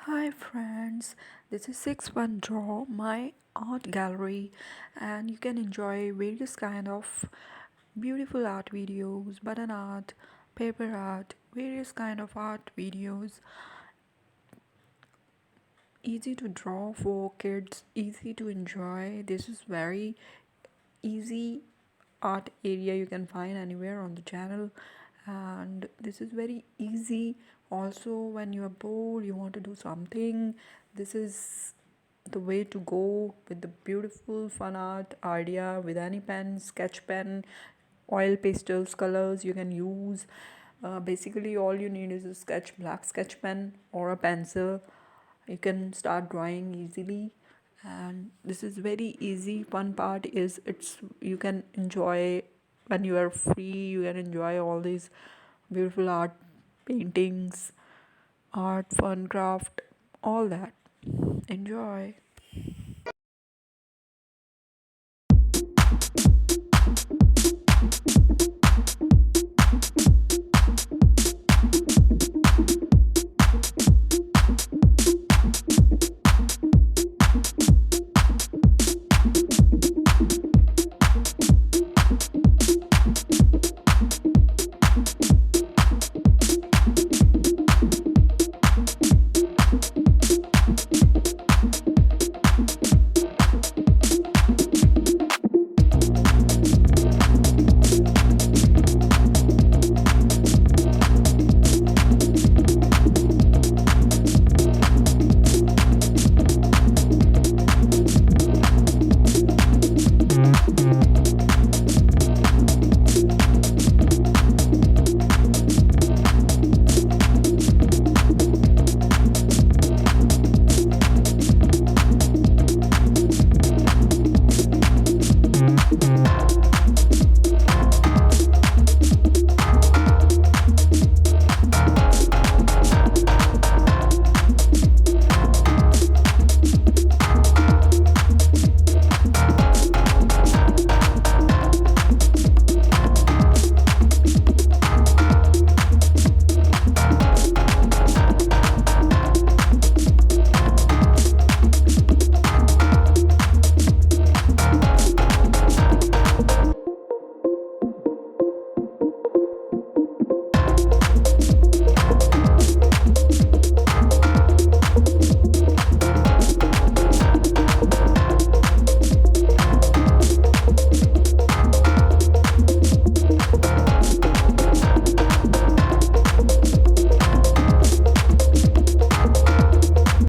Hi friends, this is 61 Draw, my art gallery, and you can enjoy various kind of beautiful art videos, button art, paper art, various kind of art videos. Easy to draw for kids, easy to enjoy. This is very easy art area you can find anywhere on the channel, and this is very easy also when you are bored, you want to do something. This is the way to go with the beautiful fun art idea with any pen, sketch pen, oil pastels, colors you can use. Basically all you need is a black sketch pen or a pencil. You can start drawing easily, and this is very easy. Fun part is it's you can enjoy when you are free. You can enjoy all these beautiful art, paintings, art, fun, craft, all that. Enjoy.